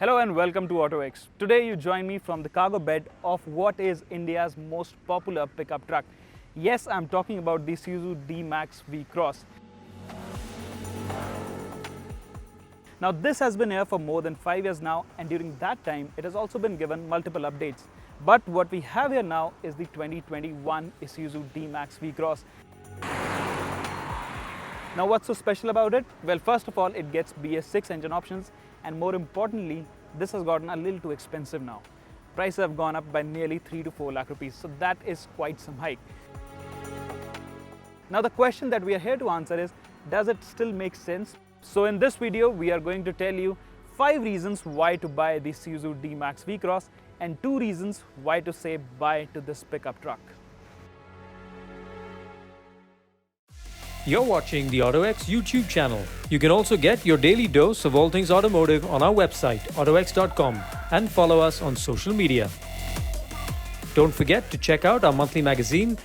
Hello and welcome to AutoX. Today you join me from the cargo bed of what is India's most popular pickup truck. Yes, I'm talking about the Isuzu D-Max V-Cross. Now this has been here for more than 5 years now, and during that time it has also been given multiple updates. But what we have here now is the 2021 Isuzu D-Max V-Cross. Now what's so special about it? Well, first of all, it gets BS6 engine options, and more importantly, this has gotten a little too expensive now. Prices have gone up by nearly 3 to 4 lakh rupees, so that is quite some hike. Now the question that we are here to answer is, does it still make sense? So in this video, we are going to tell you 5 reasons why to buy the Isuzu D-Max V-Cross and 2 reasons why to say bye to this pickup truck. You're watching the AutoX YouTube channel. You can also get your daily dose of all things automotive on our website, autox.com, and follow us on social media. Don't forget to check out our monthly magazine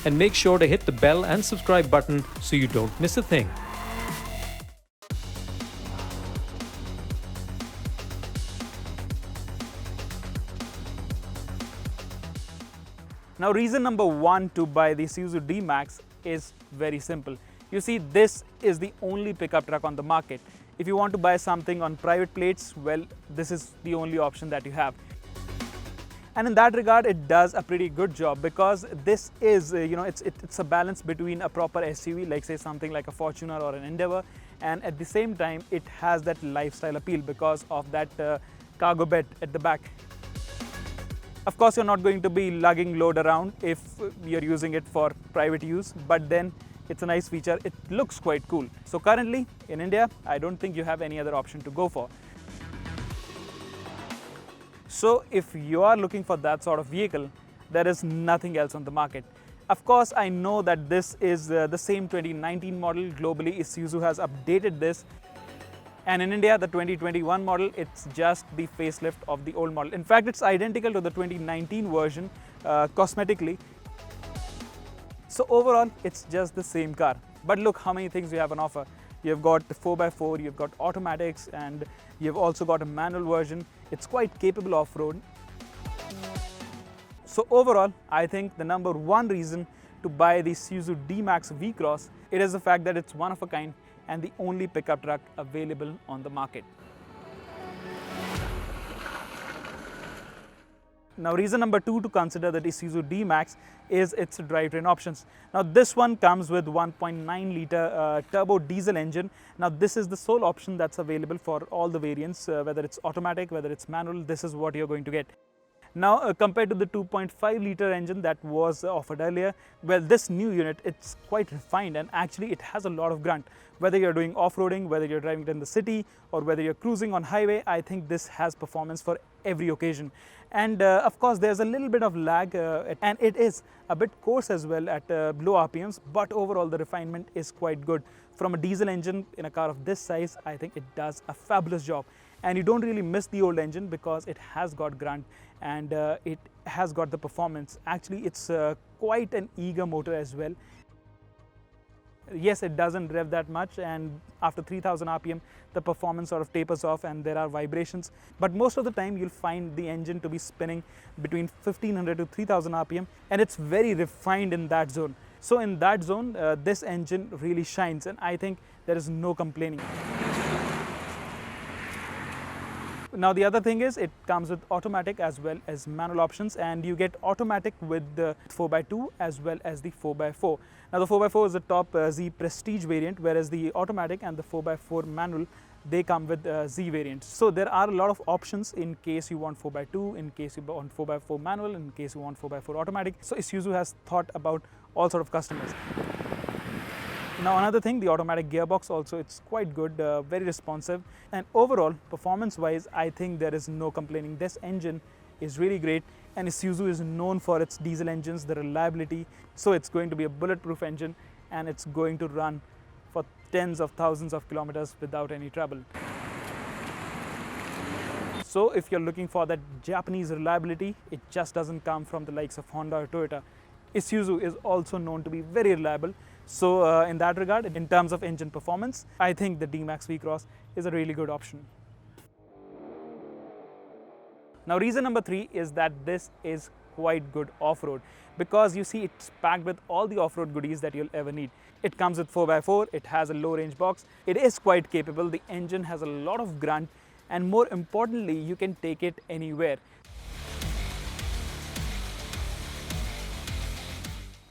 and make sure to hit the bell and subscribe button so you don't miss a thing. Now reason number 1 to buy the Isuzu D-Max is very simple. You see, this is the only pickup truck on the market. If you want to buy something on private plates, well, this is the only option that you have. And in that regard, it does a pretty good job, because this is, it's a balance between a proper SUV, like say something like a Fortuner or an Endeavour, and at the same time, it has that lifestyle appeal because of that cargo bed at the back. Of course, you're not going to be lugging load around if you're using it for private use, but then it's a nice feature. It looks quite cool. So currently in India, I don't think you have any other option to go for. So if you are looking for that sort of vehicle, there is nothing else on the market. Of course, I know that this is the same 2019 model. Globally, Isuzu has updated this. And in India, the 2021 model, it's just the facelift of the old model. In fact, it's identical to the 2019 version cosmetically. So overall, it's just the same car. But look how many things you have on offer. You've got the 4x4, you've got automatics, and you've also got a manual version. It's quite capable off-road. So overall, I think the number 1 reason to buy the Isuzu D-Max V-Cross, it is the fact that it's one of a kind and the only pickup truck available on the market. Now reason number 2 to consider the Isuzu D-Max is its drivetrain options. Now this one comes with 1.9 litre turbo diesel engine. Now this is the sole option that's available for all the variants, whether it's automatic, whether it's manual, this is what you're going to get. Now compared to the 2.5 litre engine that was offered earlier, well, this new unit, it's quite refined, and actually it has a lot of grunt. Whether you're doing off-roading, whether you're driving it in the city, or whether you're cruising on highway, I think this has performance for every occasion. And of course there's a little bit of lag, and it is a bit coarse as well at low RPMs, but overall the refinement is quite good. From a diesel engine in a car of this size, I think it does a fabulous job. And you don't really miss the old engine because it has got grunt and it has got the performance. Actually, it's quite an eager motor as well. Yes, it doesn't rev that much, and after 3000 RPM, the performance sort of tapers off and there are vibrations. But most of the time, you'll find the engine to be spinning between 1500 to 3000 RPM, and it's very refined in that zone. So in that zone, this engine really shines, and I think there is no complaining. Now the other thing is, it comes with automatic as well as manual options, and you get automatic with the 4x2 as well as the 4x4. Now the 4x4 is the top Z Prestige variant, whereas the automatic and the 4x4 manual, they come with Z variants. So there are a lot of options in case you want 4x2, in case you want 4x4 manual, in case you want 4x4 automatic. So Isuzu has thought about all sort of customers. Now another thing, the automatic gearbox also, it's quite good, very responsive, and overall performance wise, I think there is no complaining. This engine is really great, and Isuzu is known for its diesel engines, the reliability. So it's going to be a bulletproof engine, and it's going to run for tens of thousands of kilometers without any trouble. So if you're looking for that Japanese reliability, it just doesn't come from the likes of Honda or Toyota. Isuzu is also known to be very reliable. So in that regard, in terms of engine performance, I think the D-Max V-Cross is a really good option. Now reason number 3 is that this is quite good off-road, because you see it's packed with all the off-road goodies that you'll ever need. It comes with 4x4, it has a low range box, it is quite capable, the engine has a lot of grunt, and more importantly, you can take it anywhere.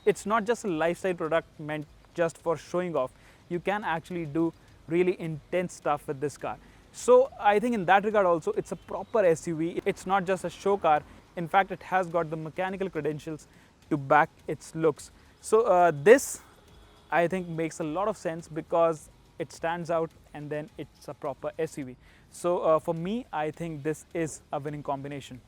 It's not just a lifestyle product meant just for showing off. You can actually do really intense stuff with this car. So I think in that regard also, it's a proper SUV. It's not just a show car. In fact, it has got the mechanical credentials to back its looks. So this, I think, makes a lot of sense because it stands out and then it's a proper SUV. So for me, I think this is a winning combination.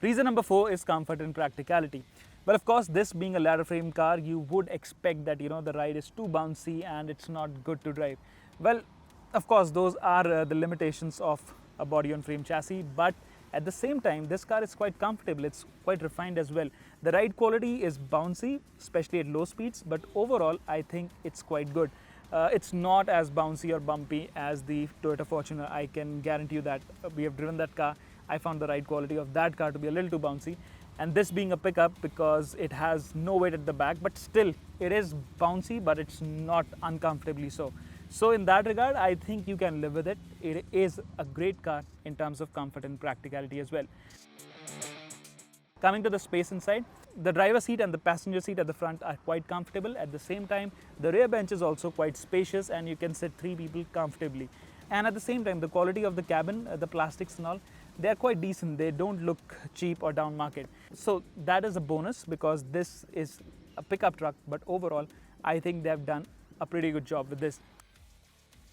Reason number 4 is comfort and practicality. Well, of course, this being a ladder frame car, you would expect that the ride is too bouncy and it's not good to drive. Well, of course, those are the limitations of a body on frame chassis, but at the same time, this car is quite comfortable. It's quite refined as well. The ride quality is bouncy, especially at low speeds, but overall, I think it's quite good. It's not as bouncy or bumpy as the Toyota Fortuner. I can guarantee you that. We have driven that car. I found the ride quality of that car to be a little too bouncy, and this being a pickup, because it has no weight at the back, but still it is bouncy, but it's not uncomfortably so. So in that regard, I think you can live with it. It is a great car in terms of comfort and practicality as well. Coming to the space inside, the driver seat and the passenger seat at the front are quite comfortable. At the same time, the rear bench is also quite spacious and you can sit 3 people comfortably. And at the same time, the quality of the cabin, the plastics and all, they are quite decent. They don't look cheap or down market. So that is a bonus because this is a pickup truck, but overall, I think they have done a pretty good job with this.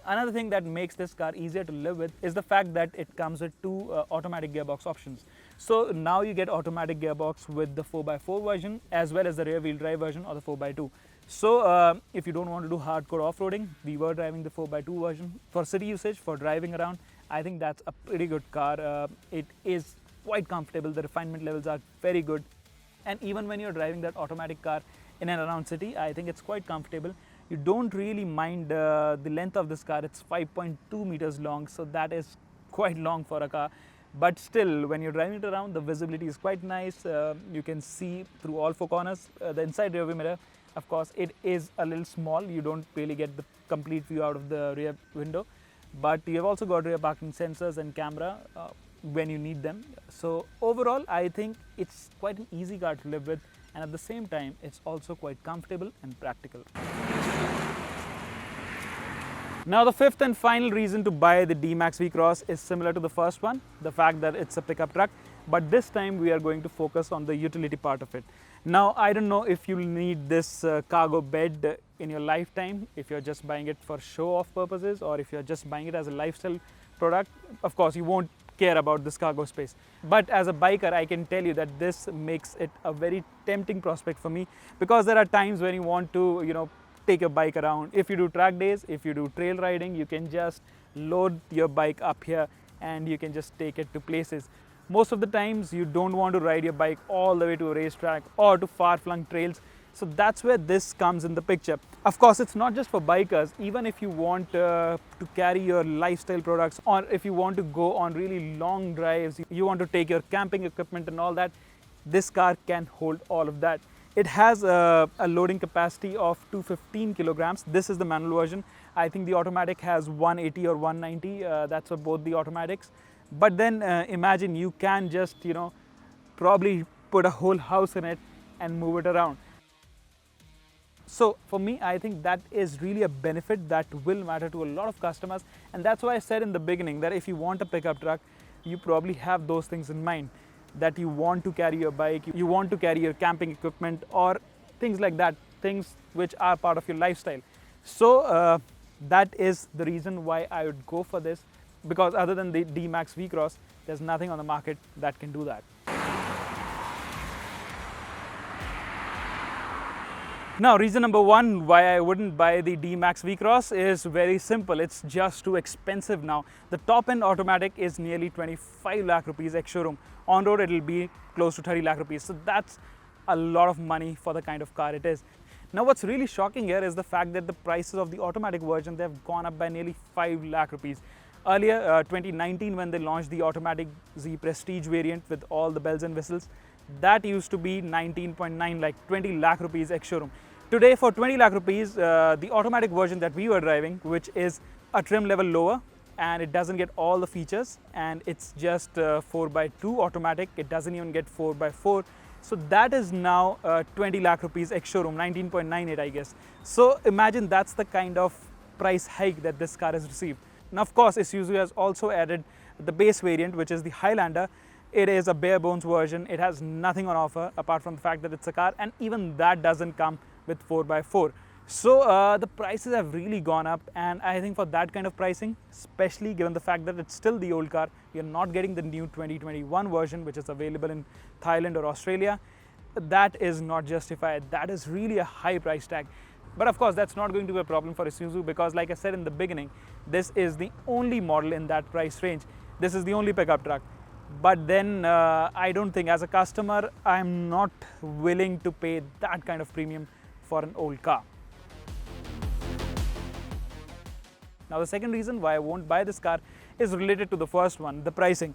Another thing that makes this car easier to live with is the fact that it comes with 2 automatic gearbox options. So now you get automatic gearbox with the 4x4 version as well as the rear wheel drive version or the 4x2. So if you don't want to do hardcore off-roading, we were driving the 4x2 version. For city usage, for driving around, I think that's a pretty good car. It is quite comfortable, the refinement levels are very good. And even when you're driving that automatic car in and around city, I think it's quite comfortable. You don't really mind the length of this car. It's 5.2 meters long, so that is quite long for a car. But still, when you're driving it around, the visibility is quite nice. You can see through all 4 corners. The inside rear view mirror, of course, it is a little small. You don't really get the complete view out of the rear window. But you have also got rear parking sensors and camera when you need them. So overall, I think it's quite an easy car to live with. And at the same time, it's also quite comfortable and practical. Now the 5th and final reason to buy the D-Max V-Cross is similar to the first one, the fact that it's a pickup truck, but this time we are going to focus on the utility part of it. Now I don't know if you'll need this cargo bed in your lifetime, if you're just buying it for show-off purposes or if you're just buying it as a lifestyle product. Of course, you won't care about this cargo space. But as a biker, I can tell you that this makes it a very tempting prospect for me, because there are times when you want to, take your bike around. If you do track days, if you do trail riding, you can just load your bike up here and you can just take it to places. Most of the times you don't want to ride your bike all the way to a racetrack or to far-flung trails. So that's where this comes in the picture. Of course, it's not just for bikers. Even if you want to carry your lifestyle products, or if you want to go on really long drives, you want to take your camping equipment and all that, this car can hold all of that. It has a loading capacity of 215 kilograms. This is the manual version. I think the automatic has 180 or 190. That's for both the automatics. But then imagine you can just, probably put a whole house in it and move it around. So for me, I think that is really a benefit that will matter to a lot of customers. And that's why I said in the beginning that if you want a pickup truck, you probably have those things in mind. That you want to carry your bike, you want to carry your camping equipment or things like that, things which are part of your lifestyle. So that is the reason why I would go for this, because other than the D-Max V-Cross, there's nothing on the market that can do that. Now, reason number 1 why I wouldn't buy the D-Max V-Cross is very simple. It's just too expensive now. The top-end automatic is nearly 25 lakh rupees ex-showroom. On road, it'll be close to 30 lakh rupees. So that's a lot of money for the kind of car it is. Now, what's really shocking here is the fact that the prices of the automatic version, they've gone up by nearly 5 lakh rupees. Earlier, 2019, when they launched the automatic Z Prestige variant with all the bells and whistles, that used to be 19.9, like 20 lakh rupees ex-showroom. Today, for 20 lakh rupees, the automatic version that we were driving, which is a trim level lower, and it doesn't get all the features, and it's just 4x2 automatic, it doesn't even get 4x4. So that is now 20 lakh rupees ex-showroom, 19.98 I guess. So imagine that's the kind of price hike that this car has received. Now of course Isuzu has also added the base variant, which is the Highlander. It is a bare bones version, it has nothing on offer apart from the fact that it's a car, and even that doesn't come with 4x4. So the prices have really gone up, and I think for that kind of pricing, especially given the fact that it's still the old car, you're not getting the new 2021 version which is available in Thailand or Australia, that is not justified. That is really a high price tag. But of course that's not going to be a problem for Isuzu, because like I said in the beginning, this is the only model in that price range. This is the only pickup truck. But then I don't think, as a customer, I'm not willing to pay that kind of premium for an old car. Now the second reason why I won't buy this car is related to the first one, the pricing.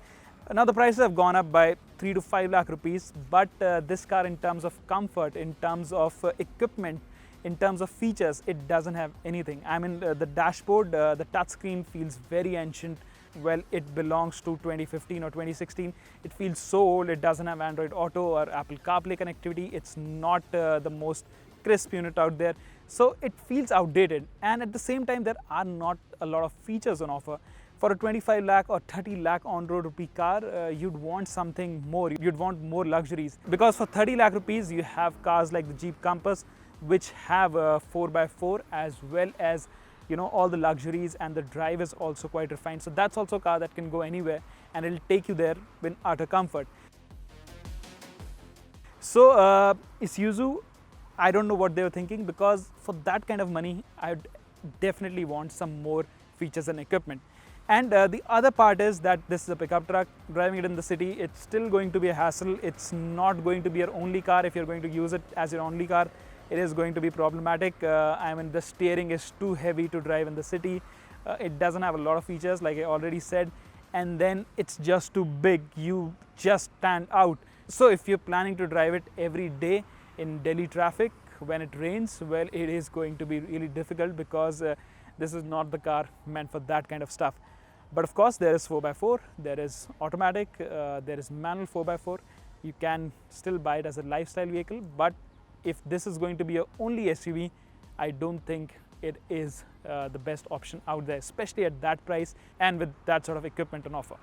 Now the prices have gone up by 3 to 5 lakh rupees, but this car, in terms of comfort, in terms of equipment, in terms of features, it doesn't have anything. I mean, the dashboard, the touchscreen feels very ancient. Well, it belongs to 2015 or 2016. It feels so old. It doesn't have Android Auto or Apple CarPlay connectivity. It's not the most crisp unit out there. So it feels outdated, and at the same time there are not a lot of features on offer. For a 25 lakh or 30 lakh on-road rupee car, you'd want something more. You'd want more luxuries, because for 30 lakh rupees you have cars like the Jeep Compass, which have a 4x4, as well as, you know, all the luxuries, and the drive is also quite refined. So that's also a car that can go anywhere and it'll take you there in utter comfort. So Isuzu, I don't know what they were thinking, because for that kind of money I'd definitely want some more features and equipment. And the other part is that this is a pickup truck. Driving it in the city, it's still going to be a hassle. It's not going to be your only car. If you're going to use it as your only car, it is going to be problematic. I mean, the steering is too heavy to drive in the city. It doesn't have a lot of features, like I already said, and then it's just too big. You just stand out. So if you're planning to drive it every day in Delhi traffic when it rains, well, it is going to be really difficult, because this is not the car meant for that kind of stuff. But of course there is 4x4, there is automatic, there is manual 4x4. You can still buy it as a lifestyle vehicle, but if this is going to be your only SUV, I don't think it is the best option out there, especially at that price and with that sort of equipment on offer.